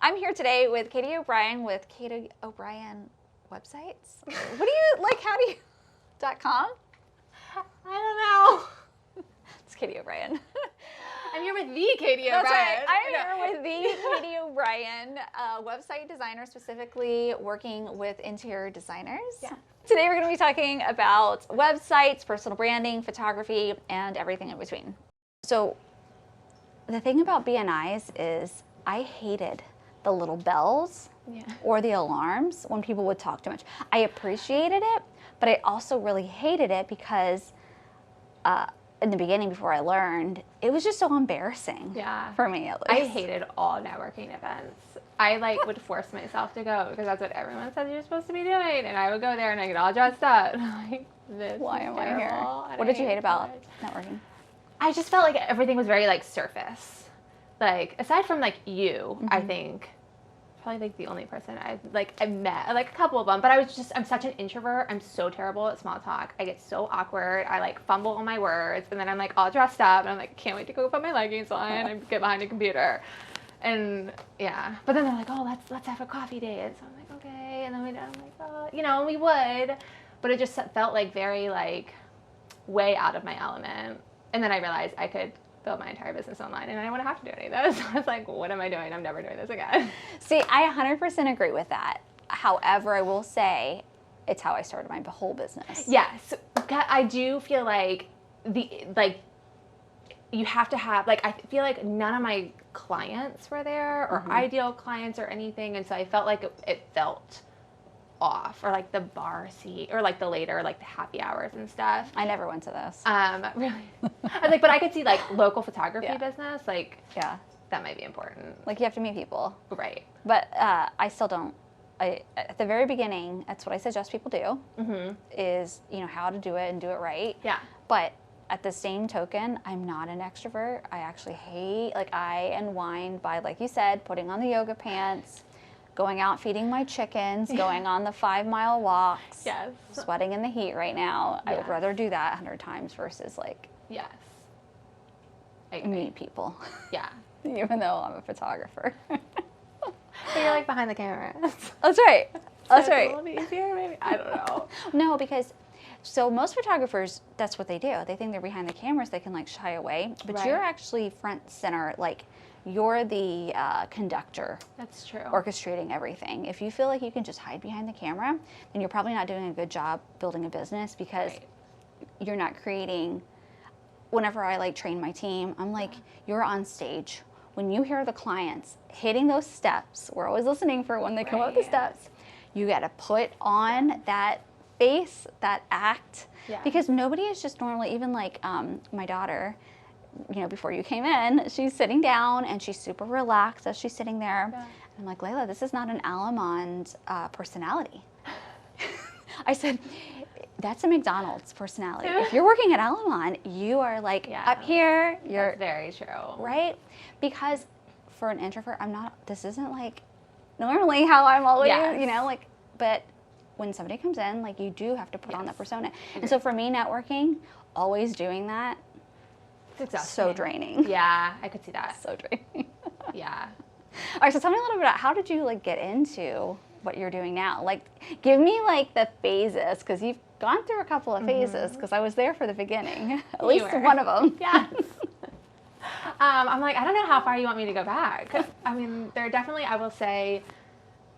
I'm here today with Katie O'Brien with Katie O'Brien Websites. What do you like? .com? I don't know. It's Katie O'Brien. I'm here with the Katie That's O'Brien. right. I'm here with the Katie O'Brien, website designer, specifically working with interior designers. Yeah. Today we're going to be talking about websites, personal branding, photography, and everything in between. So the thing about BNIs is I hated the little bells or the alarms when people would talk too much. I appreciated it, but I also really hated it because in the beginning, before I learned, it was just so embarrassing. Yeah. For me, at least. I hated all networking events. I would force myself to go because that's what everyone says you're supposed to be doing, and I would go there and I get all dressed up. Why am I here? And What did you hate about networking? I just felt like everything was very surface. Aside from you, I think probably the only person I met, a couple of them, but I'm such an introvert. I'm so terrible at small talk. I get so awkward. I fumble on my words, and then I'm all dressed up and I'm can't wait to go put my leggings on and get behind a computer. And yeah, but then they're oh, let's have a coffee date. And so I'm okay. And then and we would, but it just felt very way out of my element. And then I realized I could build my entire business online and I wouldn't have to do any of those. So I was what am I doing? I'm never doing this again. See, I 100% agree with that. However, I will say it's how I started my whole business. Yes. I do feel you have to have, I feel none of my clients were there or ideal clients or anything. And so I felt it felt off, or the bar seat, or the later, the happy hours and stuff. I never went to this. Really? I was but I could see local photography business, yeah, that might be important. You have to meet people. Right. But I still don't. At the very beginning, that's what I suggest people do, is, how to do it and do it right. Yeah. But at the same token, I'm not an extrovert. I actually hate, I unwind by, like you said, putting on the yoga pants, going out feeding my chickens, going on the 5-mile walks, Yes. sweating in the heat right now. I would Yes. rather do that 100 times versus, Yes. meet people. Yeah. Even though I'm a photographer. So you're behind the camera. That's right. That's So right. it's a little bit easier, maybe. I don't know. No, because so most photographers, that's what they do. They think they're behind the cameras, they can shy away, but Right. you're actually front center. You're the conductor. That's true. Orchestrating everything. If you feel you can just hide behind the camera, then you're probably not doing a good job building a business because you're not creating. Whenever I train my team, I'm you're on stage. When you hear the clients hitting those steps, we're always listening for when they come up the steps. You got to put on that face, that act, because nobody is just normally, even my daughter, before you came in, she's sitting down and she's super relaxed as she's sitting there. Yeah. I'm Layla, this is not an Alamond personality. I said, that's a McDonald's personality. If you're working at Alamond, you are up here. You're That's very true. Right? Because for an introvert, this isn't normally how I'm always, but when somebody comes in, you do have to put on that persona. And so for me, networking, always doing that, so draining. Yeah, I could see that. So draining. Yeah. All right, so tell me a little bit about how did you get into what you're doing now? Give me the phases, because you've gone through a couple of phases, because I was there for the beginning, at least one of them. Yes. I'm I don't know how far you want me to go back. There are definitely, I will say,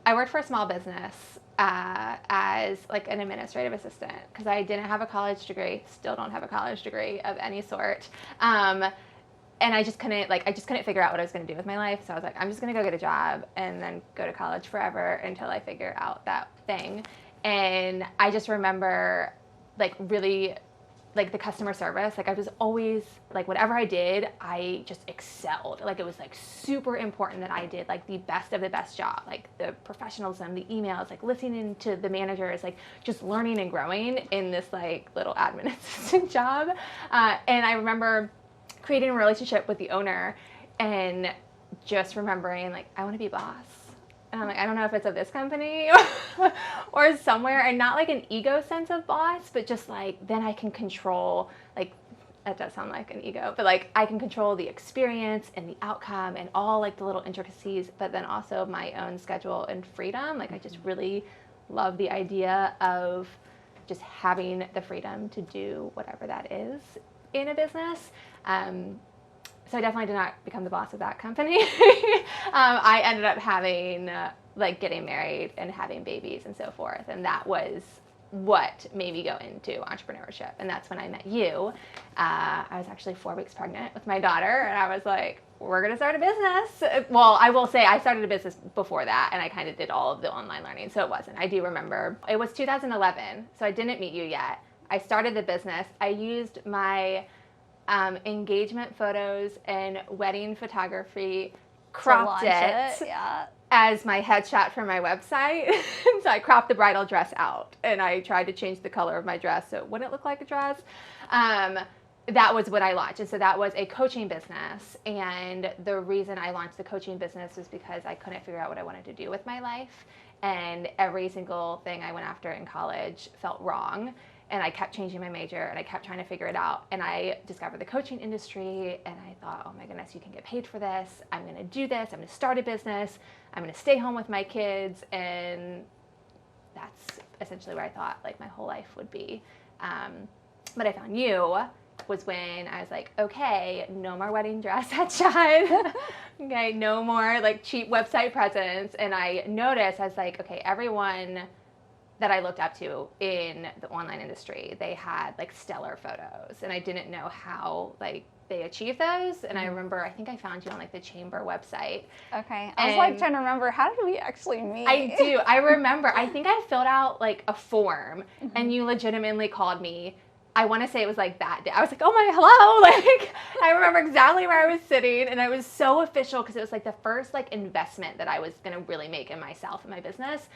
I worked for a small business as an administrative assistant because I didn't have a college degree, still don't have a college degree of any sort. And I just couldn't figure out what I was going to do with my life. So I was I'm just going to go get a job and then go to college forever until I figure out that thing. And I just remember really the customer service. I was always whatever I did, I just excelled. It was super important that I did the best of the best job, the professionalism, the emails, listening to the managers, just learning and growing in this little admin assistant job. And I remember creating a relationship with the owner and just remembering I want to be a boss. And I'm I don't know if it's of this company or somewhere, and not an ego sense of boss, but just then I can control that does sound like an ego, but like I can control the experience and the outcome and all like the little intricacies, but then also my own schedule and freedom. Like I just really love the idea of just having the freedom to do whatever that is in a business. So I definitely did not become the boss of that company. I ended up having like getting married and having babies and so forth. And that was what made me go into entrepreneurship. And that's when I met you. I was actually 4 weeks pregnant with my daughter, and I was like, we're going to start a business. Well, I will say I started a business before that, and I kind of did all of the online learning. So it wasn't. I do remember. It was 2011, so I didn't meet you yet. I started the business. I used my engagement photos and wedding photography, cropped it as my headshot for my website. So I cropped the bridal dress out, and I tried to change the color of my dress so it wouldn't look like a dress. That was what I launched. And so that was a coaching business. And the reason I launched the coaching business was because I couldn't figure out what I wanted to do with my life. And every single thing I went after in college felt wrong. And I kept changing my major, and I kept trying to figure it out. And I discovered the coaching industry, and I thought, oh my goodness, you can get paid for this. I'm going to do this. I'm going to start a business. I'm going to stay home with my kids. And that's essentially where I thought like my whole life would be. But I found you was when I was like, okay, no more wedding dress headshot. Okay, no more like cheap website presence. And I noticed, I was like, okay, everyone that I looked up to in the online industry, they had like stellar photos, and I didn't know how like they achieved those. And I remember, I think I found you on like the chamber website. Okay. I was like trying to remember, how did we actually meet? I do. I remember. I think I filled out like a form, and you legitimately called me. I want to say it was like that day. I was like, oh my, hello. Like, I remember exactly where I was sitting, and I was so official because it was like the first like investment that I was going to really make in myself and my business.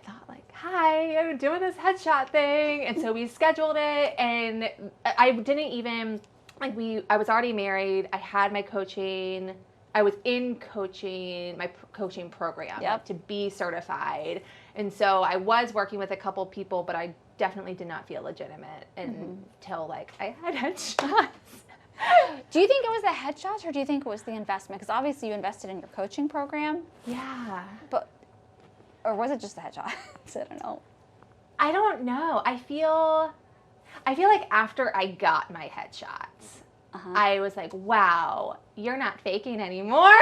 I thought like, hi, I'm doing this headshot thing. And so we scheduled it, and I didn't even, like I was already married. I had my coaching. I was in coaching, my coaching program like, to be certified. And so I was working with a couple people, but I definitely did not feel legitimate until like I had headshots. Do you think it was the headshots, or do you think it was the investment? Because obviously you invested in your coaching program. Yeah. Or was it just the headshots? I don't know. I don't know. I feel like after I got my headshots, I was like, wow, you're not faking anymore.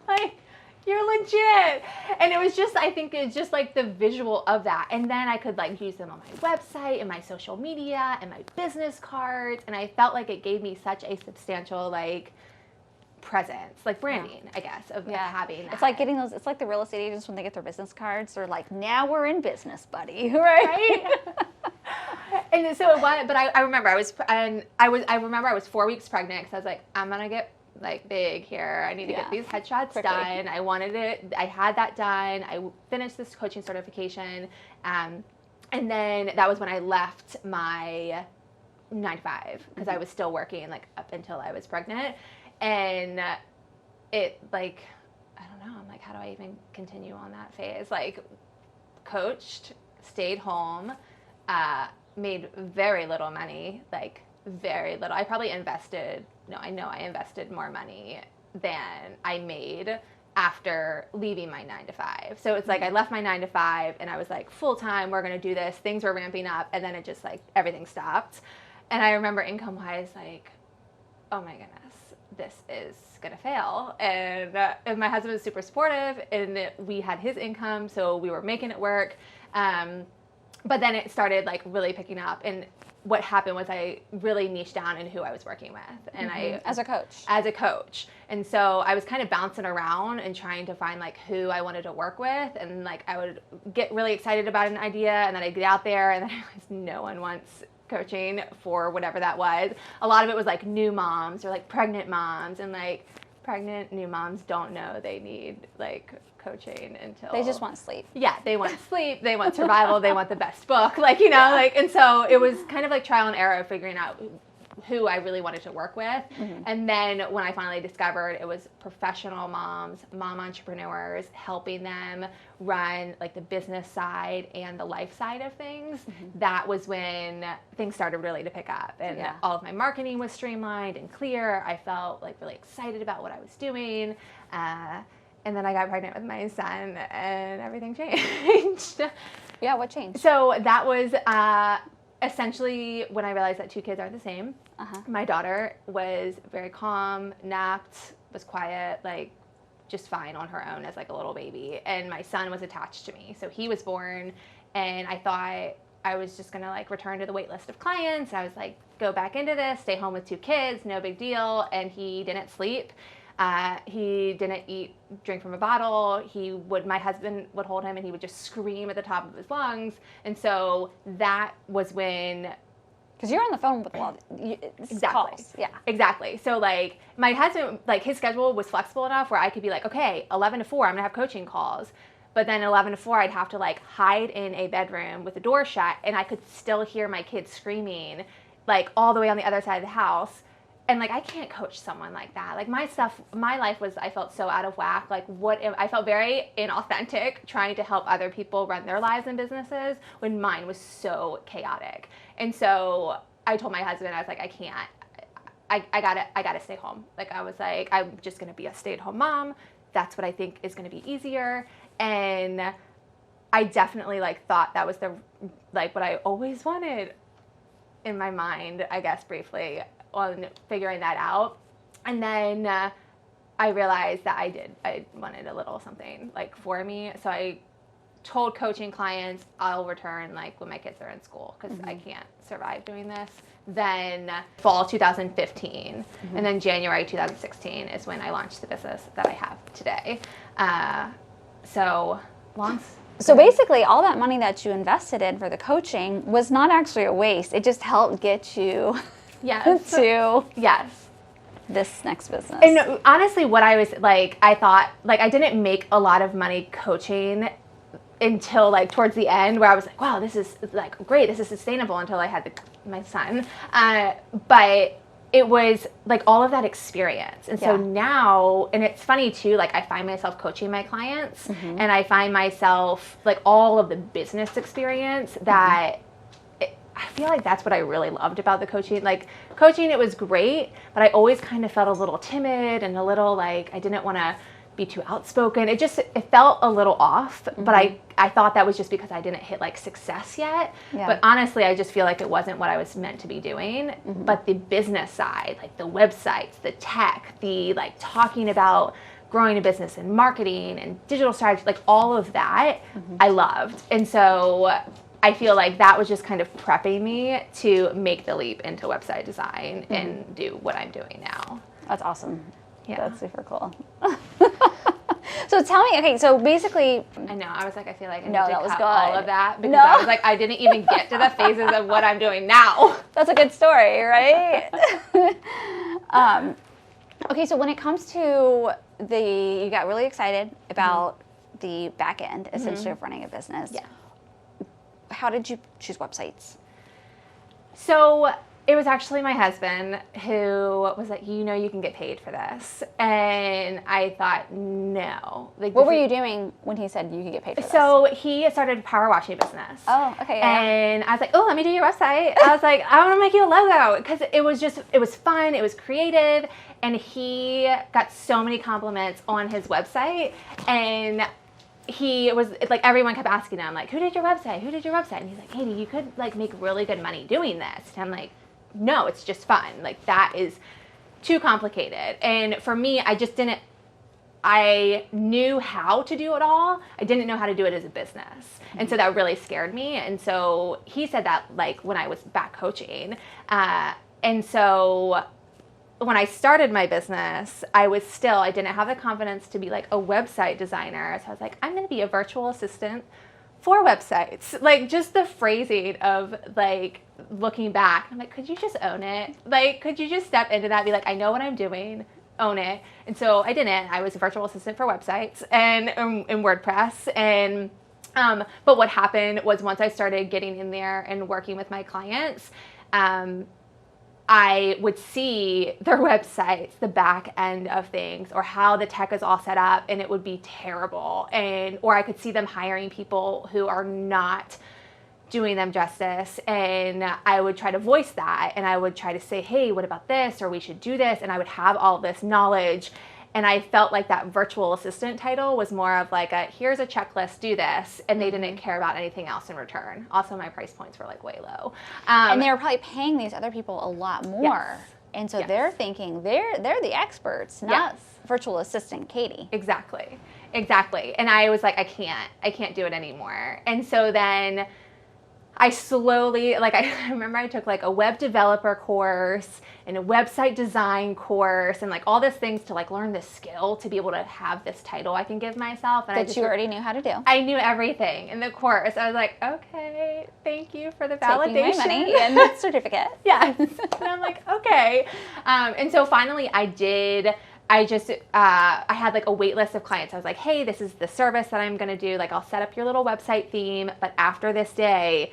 Like, you're legit. And it was just, I think it's just like the visual of that. And then I could like use them on my website and my social media and my business cards. And I felt like it gave me such a substantial like presence, like branding, I guess, of having that. It's like getting those, it's like the real estate agents when they get their business cards. They're like, now we're in business, buddy. Right? And so it was, but I remember I was 4 weeks pregnant because I was like, I'm going to get like big here. I need to get these headshots done. I wanted it. I had that done. I finished this coaching certification. And then that was when I left my 9 to 5 because I was still working like up until I was pregnant. And it like, I don't know, I'm like, how do I even continue on that phase? Like coached, stayed home, made very little money, like very little. I probably invested more money than I made after leaving my 9 to 5. So it's like I left my 9 to 5 and I was like, full time, we're going to do this. Things were ramping up, and then it just like everything stopped. And I remember income wise, like, oh my goodness, this is going to fail. And my husband was super supportive, and we had his income, so we were making it work. But then it started like really picking up, and what happened was I really niched down in who I was working with, and as a coach. And so I was kind of bouncing around and trying to find like who I wanted to work with, and like I would get really excited about an idea, and then I'd get out there, and then I realized no one wants coaching for whatever that was. A lot of it was like new moms or like pregnant moms, and like pregnant new moms don't know they need like coaching until they just want sleep. Yeah, they want sleep, they want survival, they want the best book, like, you know, like, and so it was kind of like trial and error of figuring out who I really wanted to work with. And then when I finally discovered it was professional moms, mom entrepreneurs, helping them run like the business side and the life side of things, that was when things started really to pick up. And all of my marketing was streamlined and clear. I felt like really excited about what I was doing. And then I got pregnant with my son and everything changed. Yeah, what changed? So that was essentially when I realized that 2 kids aren't the same. My daughter was very calm, napped, was quiet, like just fine on her own as like a little baby. And my son was attached to me. So he was born and I thought I was just gonna like return to the wait list of clients. I was like, go back into this, stay home with 2 kids, no big deal. And he didn't sleep. He didn't drink from a bottle. My husband would hold him and he would just scream at the top of his lungs. And so that was when. Because you're on the phone with a lot of Exactly. calls. Yeah. Exactly. So like my husband, like his schedule was flexible enough where I could be like, okay, 11 to 4, I'm gonna have coaching calls. But then 11 to 4, I'd have to like hide in a bedroom with the door shut and I could still hear my kids screaming like all the way on the other side of the house. And like, I can't coach someone like that. Like my life was, I felt so out of whack. Like I felt very inauthentic trying to help other people run their lives and businesses when mine was so chaotic. And so I told my husband, I was like, I can't, I gotta stay home. Like I was like, I'm just gonna be a stay-at-home mom. That's what I think is gonna be easier. And I definitely like thought that was what I always wanted in my mind, I guess briefly, on figuring that out. And then I realized that I wanted a little something like for me. So I told coaching clients I'll return like when my kids are in school because I can't survive doing this. Then fall 2015 and then January 2016 is when I launched the business that I have today. So basically all that money that you invested in for the coaching was not actually a waste. It just helped get you to this next business. And honestly, what I was like, I thought like I didn't make a lot of money coaching until like towards the end where I was like, wow, this is like great. This is sustainable until I had my son. But it was like all of that experience. And so now, and it's funny too, like I find myself coaching my clients and I find myself like all of the business experience that I feel like that's what I really loved about the coaching. Like coaching, it was great, but I always kind of felt a little timid and a little like I didn't want to be too outspoken. It felt a little off, but I thought that was just because I didn't hit like success yet. But honestly, I just feel like it wasn't what I was meant to be doing. But the business side, like the websites, the tech, the like talking about growing a business and marketing and digital strategy, like all of that, I loved. And so I feel like that was just kind of prepping me to make the leap into website design and do what I'm doing now. That's awesome. Yeah. That's super cool. So tell me, okay, so basically... I know, I was like, I feel like I need No, to that was cut good. all of that because I was like, I didn't even get to the phases of what I'm doing now. That's a good story, right? Okay, so when it comes to you got really excited about the back end, essentially, of running a business. Yeah. How did you choose websites? So it was actually my husband who was like, you can get paid for this. And I thought, no. Like, what were you doing when he said you could get paid for this? So he started a power washing business. Oh, okay. And I was like, let me do your website. I was like, I want to make you a logo. Because it was fun. It was creative. And he got so many compliments on his website. And he was like, everyone kept asking him, like, who did your website? Who did your website? And he's like, Katie, you could like make really good money doing this. And I'm like, no, it's just fun. Like that is too complicated. And for me, I knew how to do it all. I didn't know how to do it as a business. And so that really scared me. And so he said that like when I was back coaching. And so when I started my business, I didn't have the confidence to be like a website designer. So I was like, I'm going to be a virtual assistant for websites. Like just the phrasing of like looking back, I'm like, could you just own it? Like, could you just step into that and be like, I know what I'm doing, own it. And so I didn't. I was a virtual assistant for websites and in WordPress. And but what happened was once I started getting in there and working with my clients, I would see their websites, the back end of things, or how the tech is all set up, and it would be terrible. Or I could see them hiring people who are not doing them justice, and I would try to voice that, and I would try to say, hey, what about this, or we should do this, and I would have all this knowledge. And I felt like that virtual assistant title was more of like here's a checklist, do this, and they didn't care about anything else in return. Also, my price points were like way low. And they were probably paying these other people a lot more. Yes. And so they're thinking they're the experts, not virtual assistant Katie. Exactly. And I was like, I can't do it anymore. And so then I slowly, like, I remember I took like a web developer course and a website design course and like all these things to like learn this skill to be able to have this title I can give myself. And that you already knew how to do. I knew everything in the course. I was like, okay, thank you for the validation. Taking my money and the certificate. Yes. And I'm like, okay. And so finally I had like a wait list of clients. I was like, hey, this is the service that I'm going to do. Like, I'll set up your little website theme, but after this day,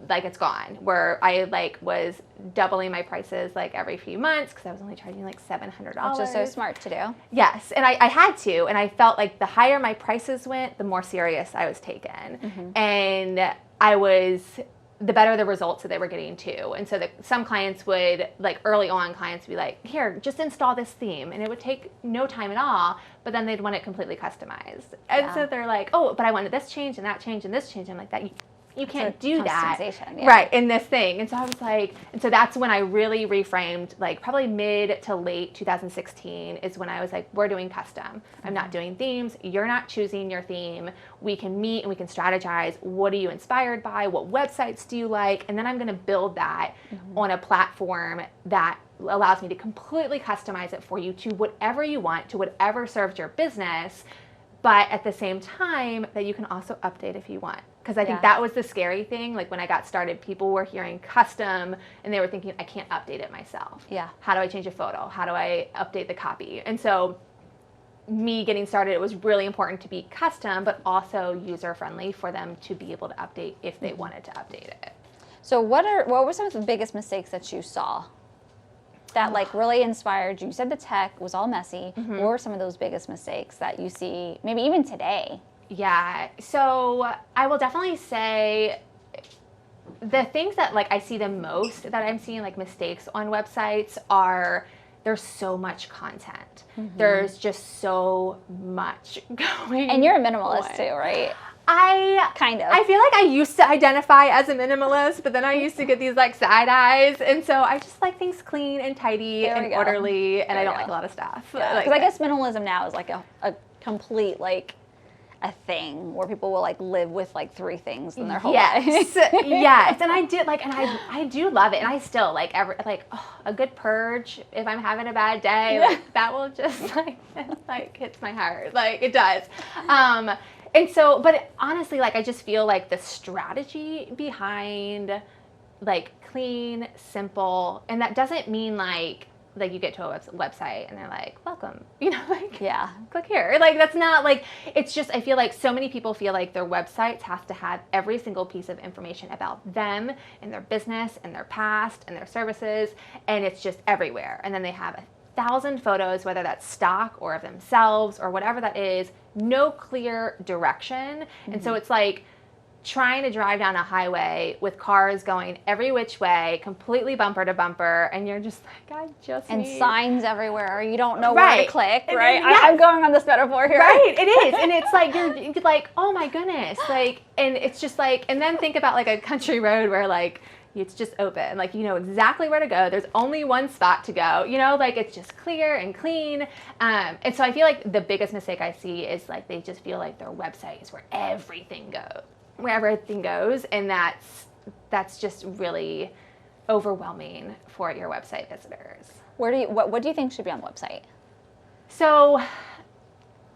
like, it's gone. Where I like was doubling my prices like every few months because I was only charging like $700. Which is so smart to do. Yes, and I had to, and I felt like the higher my prices went, the more serious I was taken, and the better the results that they were getting too. And so some clients would, like early on, clients would be like, here, just install this theme. And it would take no time at all, but then they'd want it completely customized. And so they're like, oh, but I wanted this change and that change and this change. I'm like, you can't do that. Right, in this thing. And so I was like, and so that's when I really reframed, like probably mid to late 2016 is when I was like, we're doing custom. I'm not doing themes. You're not choosing your theme. We can meet and we can strategize. What are you inspired by? What websites do you like? And then I'm going to build that on a platform that allows me to completely customize it for you to whatever you want, to whatever serves your business, but at the same time that you can also update if you want. Because I think that was the scary thing. Like when I got started, people were hearing custom and they were thinking, I can't update it myself. Yeah. How do I change a photo? How do I update the copy? And so me getting started, it was really important to be custom, but also user-friendly for them to be able to update if they wanted to update it. So what were some of the biggest mistakes that you saw that like really inspired you? You said the tech was all messy. What were some of those biggest mistakes that you see, maybe even today? Yeah, so I will definitely say the things that like I see the most that I'm seeing like mistakes on websites are there's so much content. There's just so much going on. And you're a minimalist too, right? Kind of. I feel like I used to identify as a minimalist, but then I used to get these like side eyes, and so I just like things clean and tidy and orderly, and I don't like a lot of stuff. Because I guess minimalism now is like a complete like a thing where people will like live with like 3 things in their whole life. Yes, and I do love it, and I still like a good purge if I'm having a bad day. Like, that will just like hits my heart, like it does. And so, but honestly, like I just feel like the strategy behind like clean, simple, and that doesn't mean like you get to a website and they're like, welcome, like, click here. Like, that's not like, it's just, I feel like so many people feel like their websites have to have every single piece of information about them and their business and their past and their services. And it's just everywhere. And then they have 1,000 photos, whether that's stock or of themselves or whatever that is, no clear direction. And so it's like trying to drive down a highway with cars going every which way, completely bumper to bumper, and you're just like, and signs everywhere. You don't know where to click, right? I'm going on this metaphor here. Right, it is. And it's like, you're like, oh my goodness. Like, and it's just like, and then think about like a country road where like, it's just open. Like, you know exactly where to go. There's only one spot to go, like it's just clear and clean. And so I feel like the biggest mistake I see is like, they just feel like their website is where everything goes. And that's just really overwhelming for your website visitors. What do you think should be on the website? So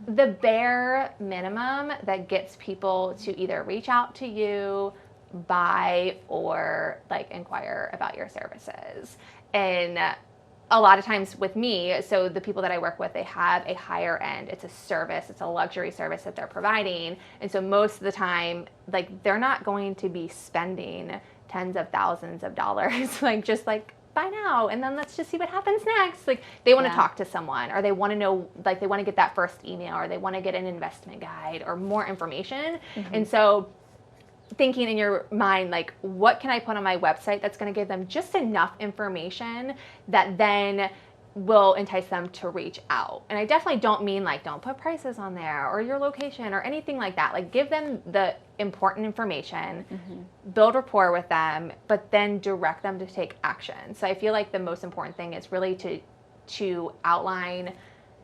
the bare minimum that gets people to either reach out to you, buy, or like inquire about your services. And a lot of times with me, so the people that I work with, they have a higher end. It's a service. It's a luxury service that they're providing. And so most of the time, like, they're not going to be spending tens of thousands of dollars, like just like buy now, and then let's just see what happens next. Like, they want to Yeah. talk to someone, or they want to know, like, they want to get that first email, or they want to get an investment guide or more information. And so thinking in your mind, like, what can I put on my website that's going to give them just enough information that then will entice them to reach out. And I definitely don't mean, like, don't put prices on there or your location or anything like that. Like, give them the important information, build rapport with them, but then direct them to take action. So I feel like the most important thing is really to outline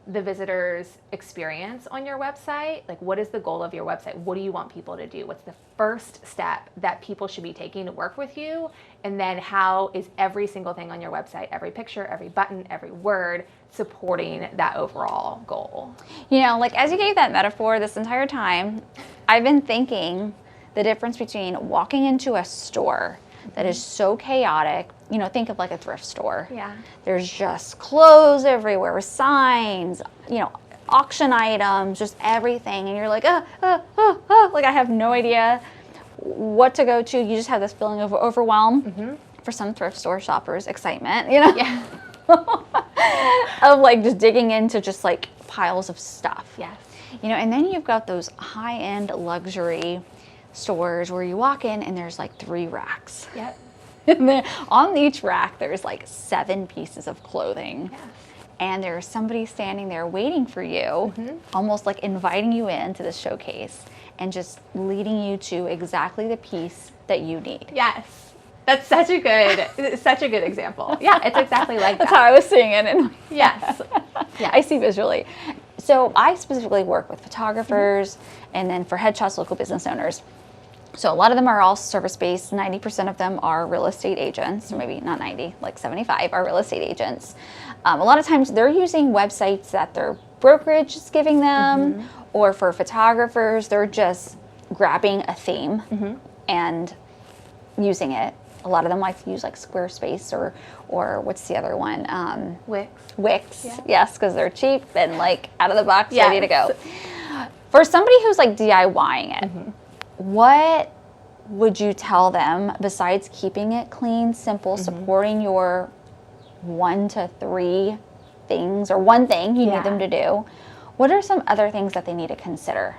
the visitor's experience on your website. Like, what is the goal of your website? What do you want people to do? What's the first step that people should be taking to work with you? And then how is every single thing on your website, every picture, every button, every word, supporting that overall goal? You know, like, as you gave that metaphor this entire time, I've been thinking the difference between walking into a store that is so chaotic. You know, think of like a thrift store. Yeah. There's just clothes everywhere, signs, you know, auction items, just everything. And you're like, like, I have no idea what to go to. You just have this feeling of overwhelm. For some thrift store shoppers, excitement, you know? Yeah. Of like just digging into just like piles of stuff. Yes. You know, and then you've got those high-end luxury stores where you walk in and there's like 3 racks. Yep. And then on each rack, there's like 7 pieces of clothing. Yeah. And there's somebody standing there waiting for you, almost like inviting you into the showcase and just leading you to exactly the piece that you need. Yes. That's such a good example. Yeah, it's exactly like That's that. how I was seeing it. And Yes. yeah, I see visually. So I specifically work with photographers and then for headshots, local business owners. So a lot of them are all service-based. 90% of them are real estate agents, or maybe not 90, like 75 are real estate agents. A lot of times they're using websites that their brokerage is giving them, or for photographers, they're just grabbing a theme and using it. A lot of them like to use like Squarespace or what's the other one? Wix. Wix, Yeah. yes, because they're cheap and like out of the box, Yes. ready to go. For somebody who's like DIYing it, what would you tell them besides keeping it clean, simple, supporting your 1 to 3 things or one thing you need them to do? What are some other things that they need to consider?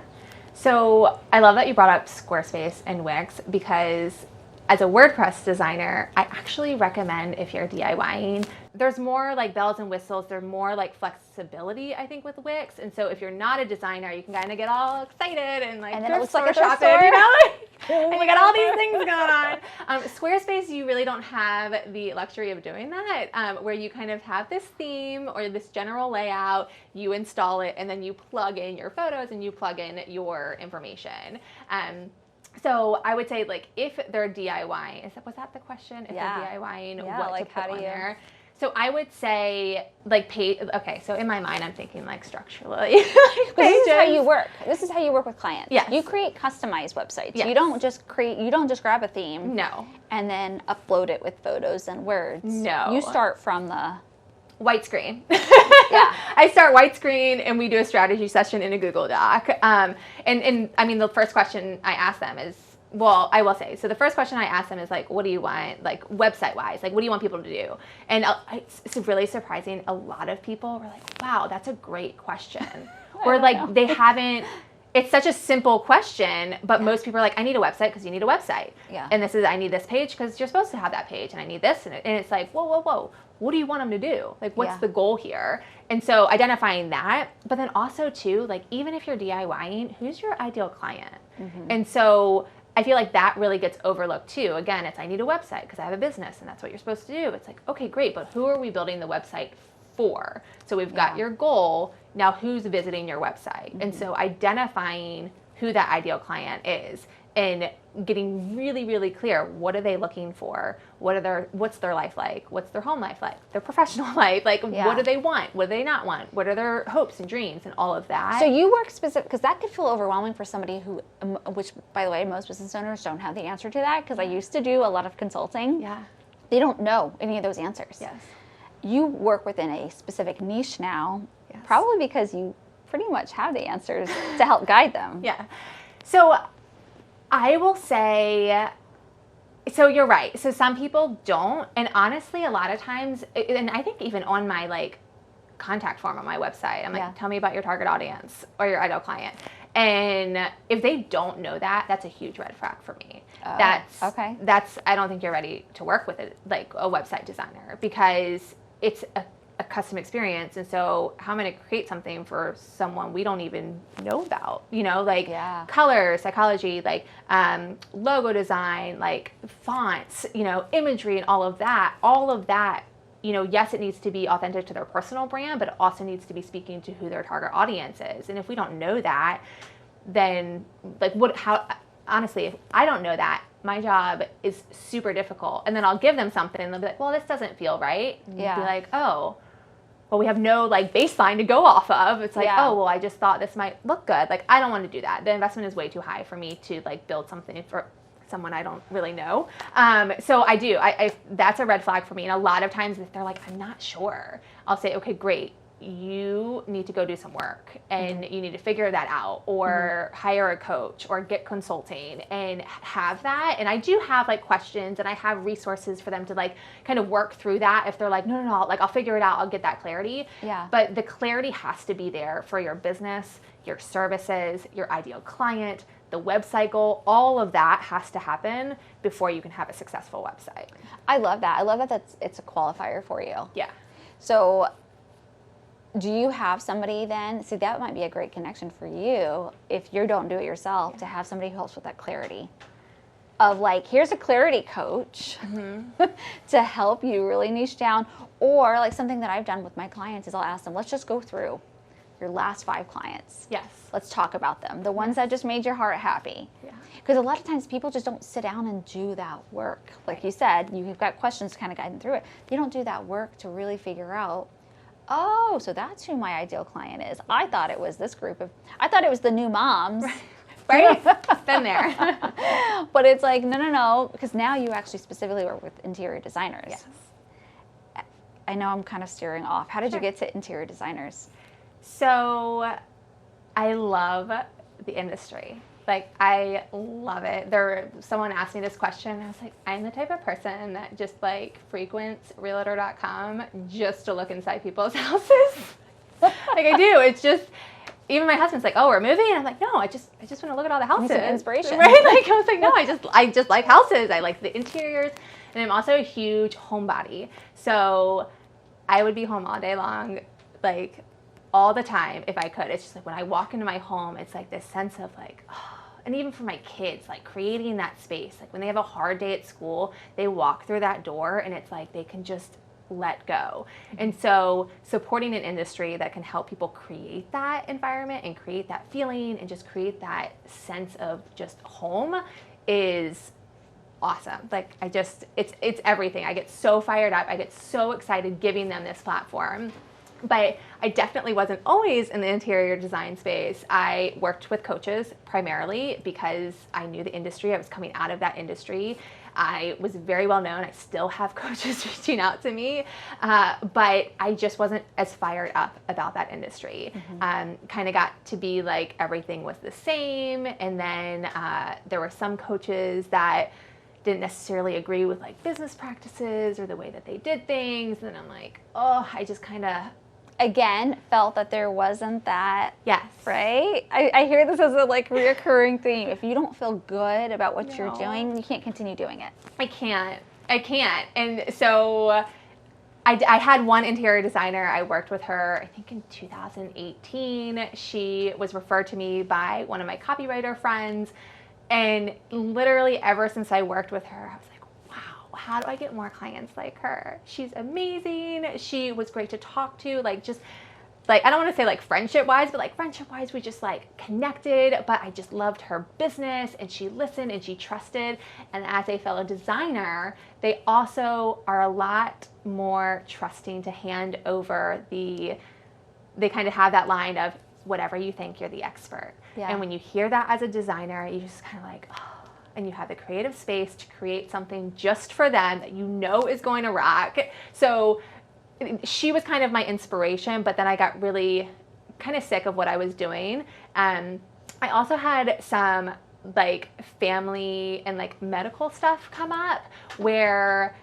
So I love that you brought up Squarespace and Wix, because as a WordPress designer, I actually recommend, if you're DIYing, there's more like bells and whistles. There's more like flexibility, I think, with Wix. And so if you're not a designer, you can kind of get all excited and like And then it thrift looks like store a thrift shopping, you store. know? And you got all these things going on. Squarespace, you really don't have the luxury of doing that, where you kind of have this theme or this general layout, you install it, and then you plug in your photos and you plug in your information. So I would say, like, if they're DIYing, was that the question? If Yeah. they're DIYing, Yeah, what like, to put how do on you- there? So I would say, like, okay, so in my mind, I'm thinking, like, structurally. Like, This is how pages. you work. This is how you work with clients. Yes. You create customized websites. Yes. You don't just grab a theme No. and then upload it with photos and words. No. You start from the White screen. Yeah. I start white screen and we do a strategy session in a Google Doc. And I mean, the first question I ask them is, well, I will say, so the first question I ask them is like, what do you want, like, website-wise? Like, what do you want people to do? And it's really surprising. A lot of people were like, wow, that's a great question. Or don't like, know. they haven't, it's such a simple question, but most people are like, I need a website because you need a website. Yeah. And this is, I need this page because you're supposed to have that page, and I need this. And it's like, whoa, whoa, whoa. What do you want them to do? Like, what's Yeah. the goal here? And so identifying that, but then also too, like, even if you're DIYing, who's your ideal client? And so I feel like that really gets overlooked too. Again, it's, I need a website because I have a business and that's what you're supposed to do. It's like, okay, great, but who are we building the website for? So we've got Yeah. your goal. Now who's visiting your website? And so identifying who that ideal client is and getting really, really clear. What are they looking for? What's their life like? What's their home life like? Their professional life? Like, Yeah. what do they want? What do they not want? What are their hopes and dreams and all of that? So you work specific, because that could feel overwhelming for somebody who, which, by the way, most business owners don't have the answer to that, because I used to do a lot of consulting. yeah. They don't know any of those answers. Yes. You work within a specific niche now, Yes. probably because you pretty much have the answers to help guide them. Yeah. So I will say, So you're right. So some people don't. And honestly, a lot of times, and I think even on my like contact form on my website, I'm like, tell me about your target audience or your ideal client. And if they don't know that, that's a huge red flag for me. Oh, That's, I don't think you're ready to work with it, like a website designer, because it's a custom experience. And so how am I going to create something for someone we don't even know about, like color, psychology, like logo design, like fonts, imagery and all of that, yes, it needs to be authentic to their personal brand, but it also needs to be speaking to who their target audience is. And if we don't know that, then like honestly, if I don't know that, my job is super difficult. And then I'll give them something and they'll be like, well, this doesn't feel right. And be like, oh, well, we have no like baseline to go off of. It's like, oh, well, I just thought this might look good. Like, I don't want to do that. The investment is way too high for me to like build something for someone I don't really know. So I do. That's a red flag for me. And a lot of times if they're like, I'm not sure, I'll say, okay, great. You need to go do some work and you need to figure that out, or hire a coach or get consulting and have that. And I do have like questions and I have resources for them to like kind of work through that. If they're like, no, like I'll figure it out. I'll get that clarity. Yeah. But the clarity has to be there for your business, your services, your ideal client, the website goal. All of that has to happen before you can have a successful website. I love that. I love that it's a qualifier for you. Yeah. So do you have somebody then? See, that might be a great connection for you if you don't do it yourself, to have somebody who helps with that clarity of like, here's a clarity coach to help you really niche down. Or like something that I've done with my clients is I'll ask them, let's just go through your last 5 clients. Yes. Let's talk about them. The ones that just made your heart happy. Yeah. Because a lot of times people just don't sit down and do that work. Like you said, you've got questions to kind of guide them through it. They don't do that work to really figure out, oh, so that's who my ideal client is. I thought it was this I thought it was the new moms. Right? Been there. But it's like, no, because now you actually specifically work with interior designers. Yes. I know I'm kind of steering off. How did you get to interior designers? So I love the industry. Like, I love it. Someone asked me this question, and I was like, I'm the type of person that just like frequents realtor.com just to look inside people's houses. Like I do. It's just, even my husband's like, oh, we're moving? And I'm like, no, I just want to look at all the houses. Some inspiration. Right? Like, I was like, no, I just like houses. I like the interiors. And I'm also a huge homebody. So I would be home all day long, like all the time if I could. It's just like when I walk into my home, it's like this sense of like, oh, and even for my kids, like creating that space, like when they have a hard day at school, they walk through that door and it's like they can just let go. And so supporting an industry that can help people create that environment and create that feeling and just create that sense of just home is awesome. Like it's everything. I get so fired up. I get so excited giving them this platform. But I definitely wasn't always in the interior design space. I worked with coaches primarily because I knew the industry. I was coming out of that industry. I was very well known. I still have coaches reaching out to me, but I just wasn't as fired up about that industry. Kind of got to be like everything was the same. And then there were some coaches that didn't necessarily agree with like business practices or the way that they did things. And I'm like, oh, I just kind of again felt that there wasn't that. Yes. Right? I hear this as a like reoccurring theme. If you don't feel good about what you're doing, you can't continue doing it. I can't. And so I had one interior designer. I worked with her, I think in 2018. She was referred to me by one of my copywriter friends. And literally ever since I worked with her, I was like, wow, how do I get more clients like her? She's amazing. She was great to talk to. Like, just like, I don't want to say like friendship wise, but like friendship wise, we just like connected, but I just loved her business and she listened and she trusted. And as a fellow designer, they also are a lot more trusting to hand over they kind of have that line of, whatever you think, you're the expert. Yeah. And when you hear that as a designer, you just kind of like, oh, and you have the creative space to create something just for them that you know is going to rock. So she was kind of my inspiration, but then I got really kind of sick of what I was doing. I also had some like family and like medical stuff come up where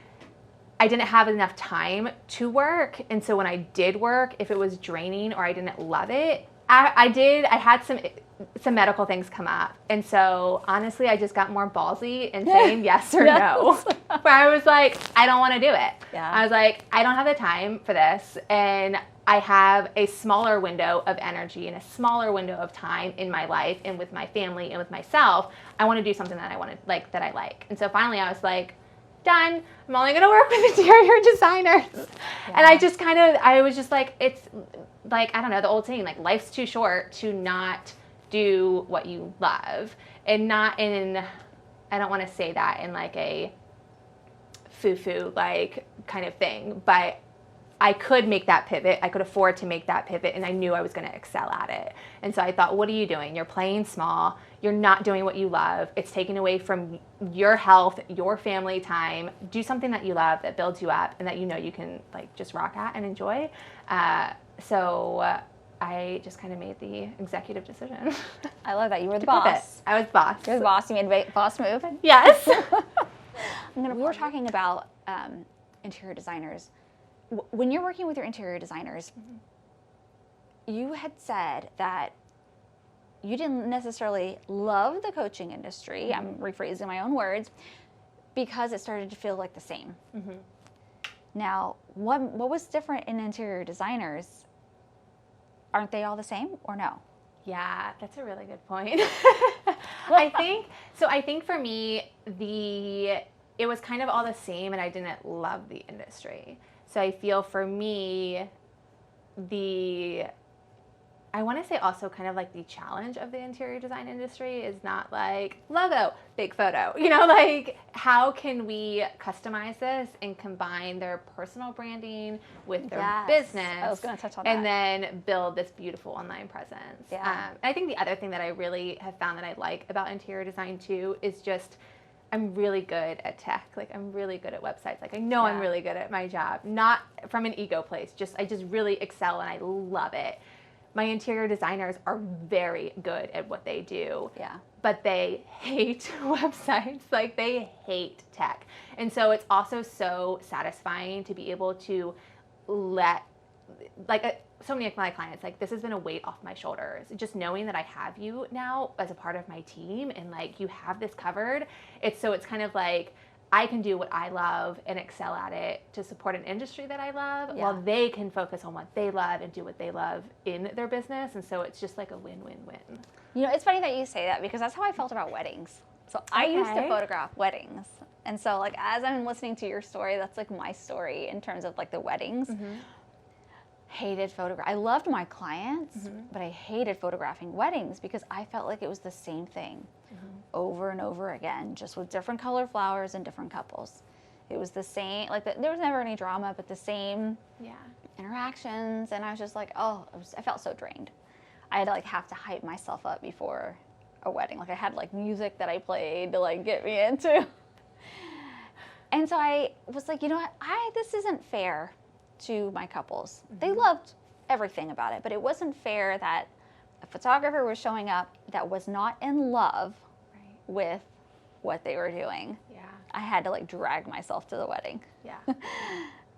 I didn't have enough time to work. And so when I did work, if it was draining or I didn't love it, I had some medical things come up. And so honestly, I just got more ballsy in saying yes or no. Where I was like, I don't want to do it. Yeah. I was like, I don't have the time for this. And I have a smaller window of energy and a smaller window of time in my life and with my family and with myself. I want to do something that I like. And so finally I was like, done. I'm only going to work with interior designers. Yeah. And I was just like, it's like, I don't know, the old saying, like, life's too short to not do what you love. And not in, I don't want to say that in like a foo-foo like kind of thing, but I could make that pivot. I could afford to make that pivot, and I knew I was going to excel at it. And so I thought, what are you doing? You're playing small. You're not doing what you love. It's taking away from your health, your family time. Do something that you love, that builds you up, and that you know you can like just rock at and enjoy. So I just kind of made the executive decision. I love that. You were the boss. I was boss. You're the boss. You made a boss move. Yes. We were talking about interior designers. When you're working with your interior designers, you had said that you didn't necessarily love the coaching industry. I'm rephrasing my own words, because it started to feel like the same. Now, what was different in interior designers? Aren't they all the same, or no? Yeah, that's a really good point. I think for me, it was kind of all the same, and I didn't love the industry. So I feel for me, I want to say also kind of like the challenge of the interior design industry is not like logo, big photo, like how can we customize this and combine their personal branding with their business? I was going to touch on and that. then build this beautiful online presence. Yeah. I think the other thing that I really have found that I like about interior design too is just I'm really good at tech. Like I'm really good at websites. Like I know I'm really good at my job, not from an ego place. I just really excel and I love it. My interior designers are very good at what they do. Yeah. But they hate websites. Like they hate tech. And so it's also so satisfying to be able to let so many of my clients, like this has been a weight off my shoulders. Just knowing that I have you now as a part of my team and like you have this covered. It's kind of like I can do what I love and excel at it to support an industry that I love while they can focus on what they love and do what they love in their business. And so it's just like a win-win-win. It's funny that you say that because that's how I felt about weddings. So I used to photograph weddings. And so like as I'm listening to your story, that's like my story in terms of like the weddings. Hated photograph. I loved my clients, but I hated photographing weddings because I felt like it was the same thing over and over again, just with different colored flowers and different couples. It was the same, like there was never any drama, but the same interactions. And I was just like, I felt so drained. I had to like have to hype myself up before a wedding. Like I had like music that I played to like get me into. And so I was like, you know what? This isn't fair to my couples. They loved everything about it, but it wasn't fair that a photographer was showing up that was not in love with what they were doing. Yeah. I had to like drag myself to the wedding. Yeah.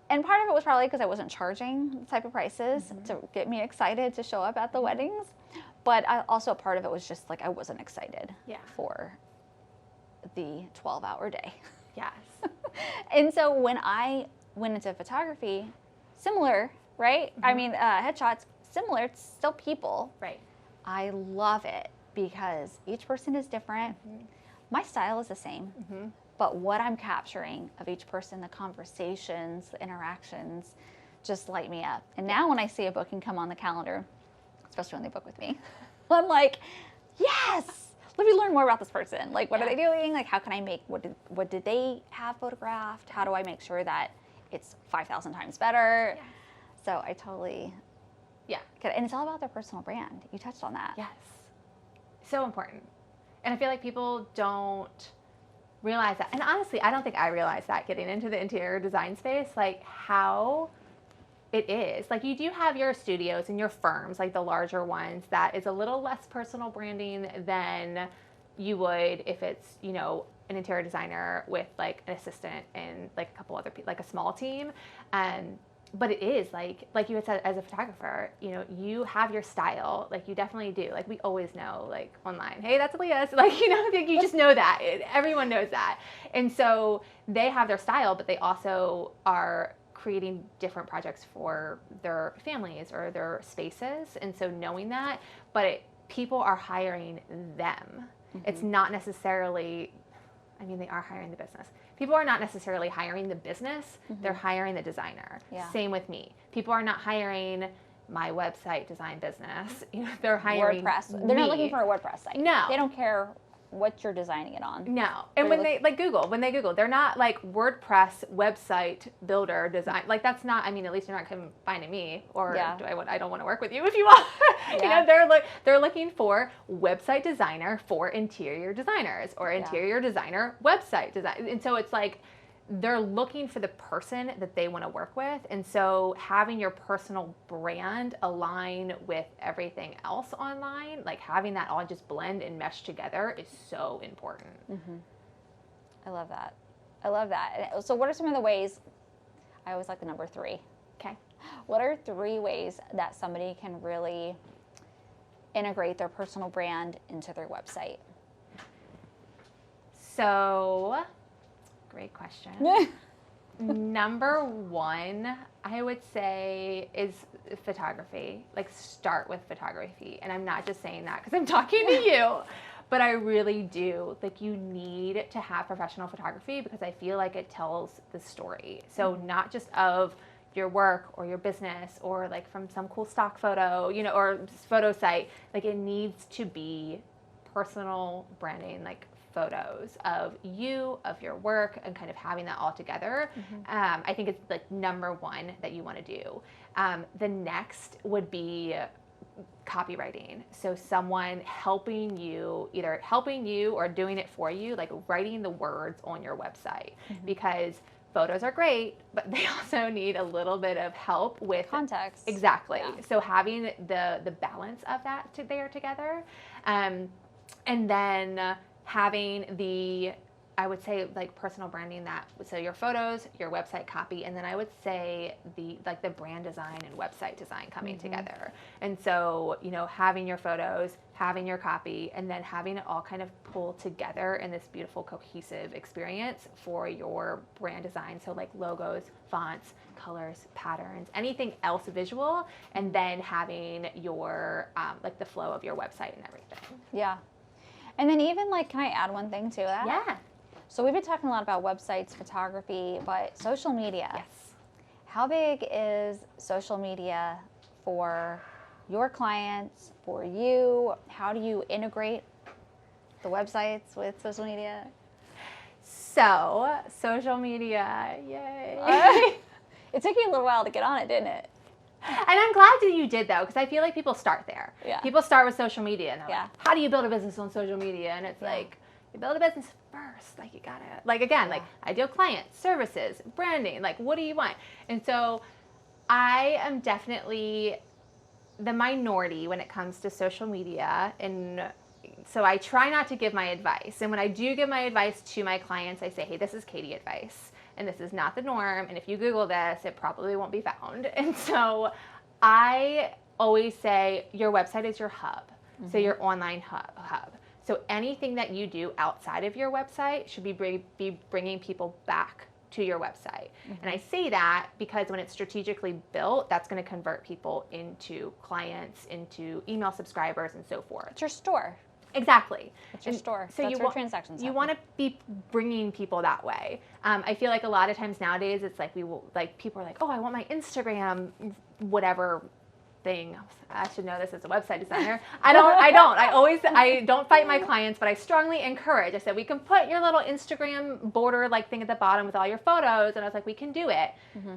And part of it was probably because I wasn't charging the type of prices to get me excited to show up at the weddings. But also part of it was just like I wasn't excited for the 12-hour day. Yes. And so when I went into photography, similar, right? I mean, headshots, similar. It's still people. Right. I love it because each person is different. My style is the same. But what I'm capturing of each person, the conversations, the interactions, just light me up. And now when I see a booking come on the calendar, especially when they book with me, I'm like, yes! Let me learn more about this person. Like, what are they doing? Like, how can I make, what did they have photographed? How do I make sure that it's 5,000 times better? Yes. So I totally, and it's all about their personal brand. You touched on that. Yes. So important. And I feel like people don't realize that. And honestly, I don't think I realized that getting into the interior design space, like how it is. Like you do have your studios and your firms, like the larger ones, that is a little less personal branding than you would if it's, you know, an interior designer with like an assistant and like a couple other people, like a small team. But it is like you had said, as a photographer, you know, you have your style, like you definitely do. Like we always know, like online, hey, that's Leah's, like, you know, like you just know that. Everyone knows that. And so they have their style, but they also are creating different projects for their families or their spaces. And so knowing that, but people are hiring them. It's not necessarily, I mean, they are hiring the business. People are not necessarily hiring the business. They're hiring the designer. Yeah. Same with me. People are not hiring my website design business. You know, they're hiring WordPress. They're not looking for a WordPress site. No. They don't care what you're designing it on. No. And when they Google, they're not like WordPress website builder design. Like that's not, I mean, at least you're not finding me, or I don't want to work with you if you are. You know, they're looking for website designer for interior designers, or interior designer website design. And so it's like they're looking for the person that they want to work with. And so having your personal brand align with everything else online, like having that all just blend and mesh together, is so important. I love that. I love that. So what are some of the ways, I always like the number 3. Okay. What are 3 ways that somebody can really integrate their personal brand into their website? So, great question. Number 1, I would say, is photography. Like, start with photography. And I'm not just saying that because I'm talking to you, but I really do. Like, you need to have professional photography because I feel like it tells the story. So not just of your work or your business or like from some cool stock photo, you know, or photo site. Like, it needs to be personal branding, like photos of you, of your work, and kind of having that all together. I think it's like number 1 that you want to do. The next would be copywriting. So someone helping you, either helping you or doing it for you, like writing the words on your website, because photos are great, but they also need a little bit of help with context. Exactly. Yeah. So having the balance of that there together, and then having the, I would say, like personal branding, that, so your photos, your website copy, and then I would say the brand design and website design coming together. And so, you know, having your photos, having your copy, and then having it all kind of pull together in this beautiful cohesive experience for your brand design. So like logos, fonts, colors, patterns, anything else visual, and then having your like the flow of your website and everything. Yeah. And then even like, can I add one thing to that? Yeah. So we've been talking a lot about websites, photography, but social media. Yes. How big is social media for your clients, for you? How do you integrate the websites with social media? So, social media, yay. It took you a little while to get on it, didn't it? And I'm glad that you did, though, because I feel like people start there. Yeah. People start with social media, and they're like, how do you build a business on social media? And it's like, you build a business first. Like, you gotta, like, again, like, ideal client, services, branding, like, what do you want? And so I am definitely the minority when it comes to social media. And so I try not to give my advice. And when I do give my advice to my clients, I say, hey, this is Katie advice, and this is not the norm. And if you Google this, it probably won't be found. And so I always say your website is your hub. So your online hub. So anything that you do outside of your website should be bringing people back to your website. And I say that because when it's strategically built, that's going to convert people into clients, into email subscribers, and so forth. It's your store. Exactly. It's your store. So that's where transactions you happen. want to be bringing people that way. I feel like a lot of times nowadays it's like people are like, oh, I want my Instagram whatever thing. I should know this as a website designer. I don't fight my clients, but I strongly encourage. I said, we can put your little Instagram border like thing at the bottom with all your photos. And I was like, we can do it.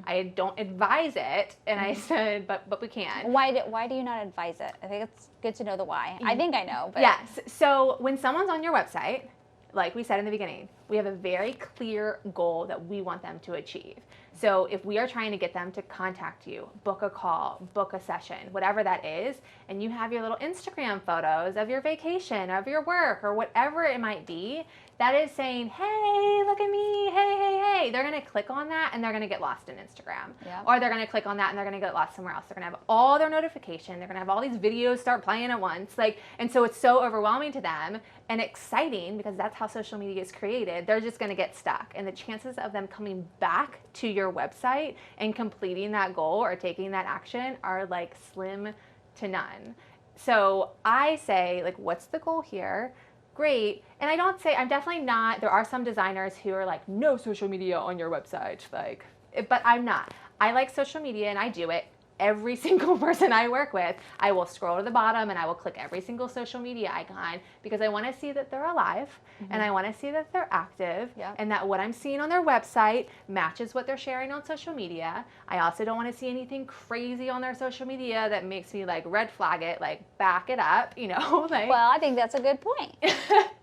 I don't advise it. And I said, but we can. Why do you not advise it? I think it's good to know the why. I think I know. But yes. So when someone's on your website, like we said in the beginning, we have a very clear goal that we want them to achieve. So if we are trying to get them to contact you, book a call, book a session, whatever that is, and you have your little Instagram photos of your vacation, of your work, or whatever it might be, that is saying, hey, look at me, hey, hey, hey. They're going to click on that and they're going to get lost in Instagram. Yep. Or they're going to click on that and they're going to get lost somewhere else. They're going to have all their notification. They're going to have all these videos start playing at once. And so it's so overwhelming to them and exciting because that's how social media is created. They're just going to get stuck. And the chances of them coming back to your website and completing that goal or taking that action are like slim to none. So I say, like, what's the goal here? Great. And I don't say, I'm definitely not, there are some designers who are like, no social media on your website, but I'm not. I like social media and I do it. Every single person I work with, I will scroll to the bottom and I will click every single social media icon because I want to see that they're alive and I want to see that they're active and that what I'm seeing on their website matches what they're sharing on social media. I also don't want to see anything crazy on their social media that makes me like red flag it, like back it up, Well, I think that's a good point,